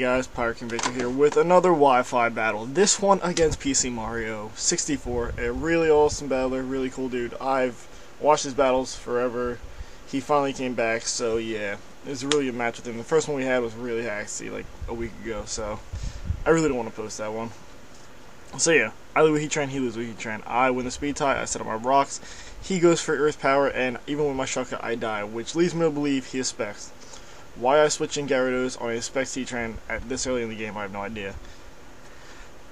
guys, PirateKingVictor here with another Wi-Fi battle. This one against PCMario64, a really awesome battler, really cool dude. I've watched his battles forever. He finally came back, so yeah, it was a really good match with him. The first one we had was really hacksy, like a week ago, so I really don't want to post that one. So yeah, I lose with Heat Train, he loses with Heat Train. I win the speed tie, I set up my rocks. He goes for Earth Power, and even with my shotgun, I die, which leads me to believe he expects. Why I switch in Gyarados on a Specs T-Train at this early in the game, I have no idea.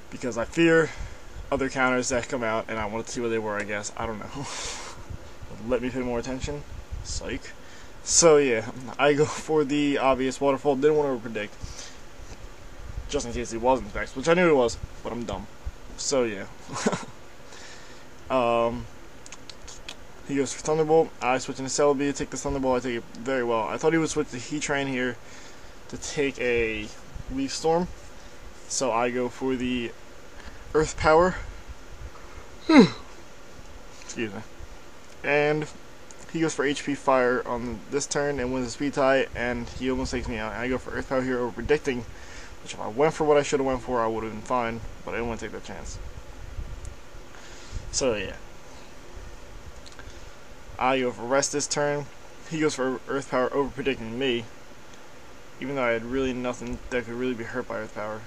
Because I fear other counters that come out, and I wanted to see what they were, I guess. I don't know. Let me pay more attention. Psych. So yeah, I go for the obvious Waterfall. Didn't want to overpredict. Just in case he wasn't Specs, which I knew it was, but I'm dumb. So yeah. He goes for Thunderbolt. I switch into Celebi, take the Thunderbolt. I take it very well. I thought he would switch the Heat Train here to take a Leaf Storm. So I go for the Earth Power. Excuse me. And he goes for HP Fire on this turn and wins the speed tie, and he almost takes me out. And I go for Earth Power here over predicting, which if I went for what I should have went for, I would have been fine, but I didn't want to take that chance. So yeah. I go for Rest this turn. He goes for Earth Power over predicting me, even though I had really nothing that could really be hurt by Earth Power.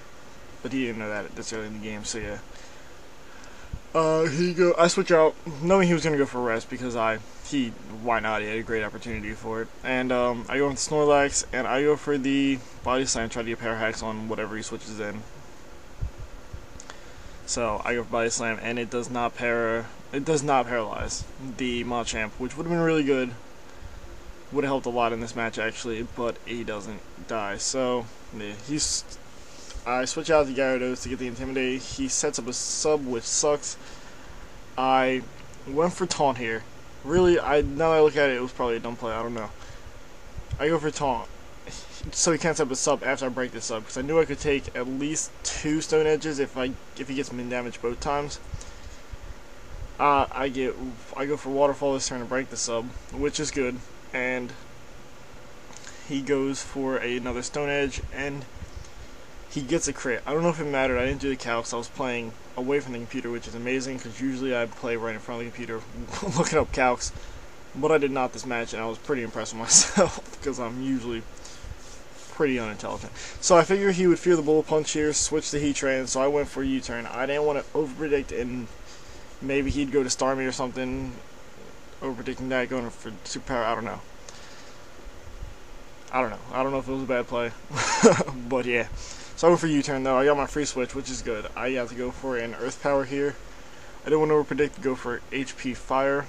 But he didn't know that this early in the game, so yeah. I switch out, knowing he was gonna go for Rest because why not? He had a great opportunity for it. And I go with Snorlax, and I go for the Body Slam, try to get Power Hacks on whatever he switches in. So I go for Body Slam, and it does not paralyze the Machamp, which would have been really good. Would have helped a lot in this match actually, but he doesn't die. So yeah, I switch out the Gyarados to get the Intimidate. He sets up a sub, which sucks. I went for Taunt here. Really, now that I look at it, it was probably a dumb play. I don't know. I go for Taunt, so he can't set up a sub after I break this sub, because I knew I could take at least 2 Stone Edges if he gets min damage both times. I go for Waterfall this turn to break the sub, which is good, and he goes for another Stone Edge, and he gets a crit. I don't know if it mattered. I didn't do the calcs. I was playing away from the computer, which is amazing, because usually I play right in front of the computer looking up calcs, but I did not this match, and I was pretty impressed with myself because I'm usually pretty unintelligent. So I figured he would fear the Bullet Punch here, switch the Heat Train, so I went for U-turn. I didn't want to overpredict, and maybe he'd go to Starmie or something, overpredicting that, going for Superpower. I don't know. I don't know if it was a bad play, but yeah. So I went for U-turn though. I got my free switch, which is good. I have to go for an Earth Power here. I didn't want to overpredict, go for HP Fire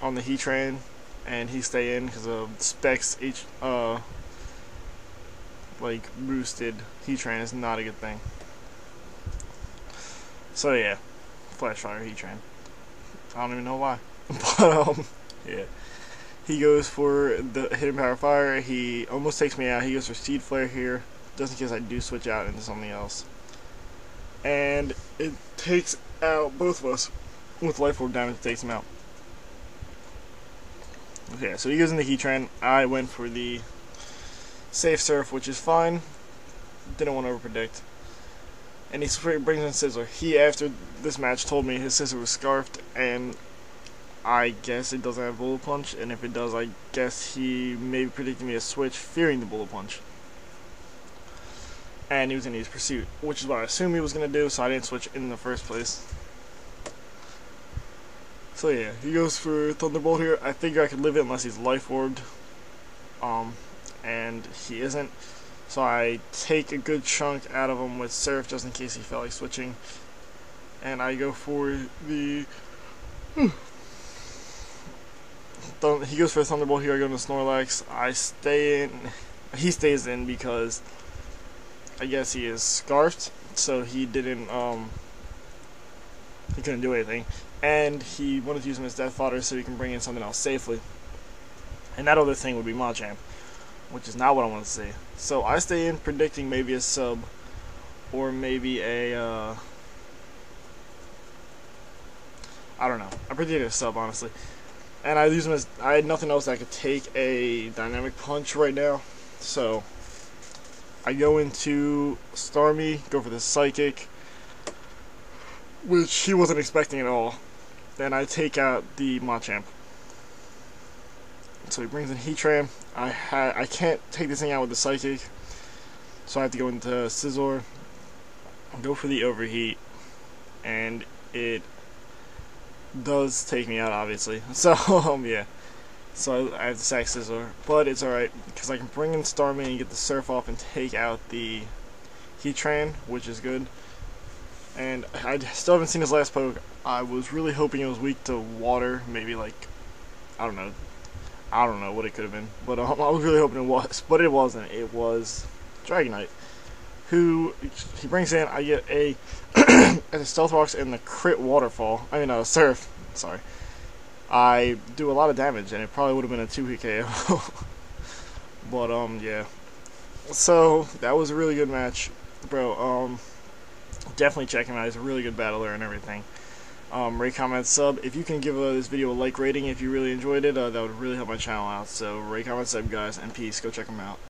on the Heat Train, and he stay in because of Specs like boosted Heat Train is not a good thing. So yeah, Flash Fire Heat Train. I don't even know why, but yeah. He goes for the Hidden Power Fire. He almost takes me out. He goes for Seed Flare here, just in case I do switch out into something else. And it takes out both of us with Life Orb damage. It takes him out. Okay, so he goes in the Heat Train. I went for the Safe Surf, which is fine. Didn't want to overpredict. And he brings in Sizzler. He, after this match, told me his Sizzler was scarfed, and I guess it doesn't have Bullet Punch, and if it does, I guess he maybe predicted me a switch, fearing the Bullet Punch. And he was going to use Pursuit, which is what I assumed he was going to do, so I didn't switch in the first place. So yeah, he goes for Thunderbolt here. I figure I could live it unless he's Life Orbed, and he isn't. So I take a good chunk out of him with Surf just in case he felt like switching. And I go for the... He goes for a Thunderbolt here. I go into Snorlax. I stay in. He stays in because I guess he is scarfed, so he didn't. He couldn't do anything, and he wanted to use him as Death Fodder so he can bring in something else safely. And that other thing would be Machamp, which is not what I want to see. So I stay in, predicting maybe a sub, or maybe a. I don't know. I predicted a sub, honestly. And I use him as, I had nothing else that could take a dynamic punch right now, so I go into Starmie, go for the Psychic, which he wasn't expecting at all. Then I take out the Machamp. So he brings in Heatran. I can't take this thing out with the Psychic, so I have to go into Scizor, go for the Overheat, and it does take me out, obviously. So yeah. So I have to sack Scizor, but it's alright, because I can bring in Starmie and get the Surf off and take out the Heatran, which is good. And I still haven't seen his last poke. I was really hoping it was weak to water, maybe like, I don't know what it could have been, but I was really hoping it was, but it wasn't. It was Dragonite, who he brings in. I get a as a Stealth Rocks and the crit Waterfall. Surf. Sorry. I do a lot of damage, and it probably would have been a 2-hit KO. But yeah. So that was a really good match, bro. Definitely check him out. He's a really good battler and everything. Rate, comment, sub. If you can give this video a like rating if you really enjoyed it, that would really help my channel out. So rate, comment, sub, guys, and peace. Go check him out.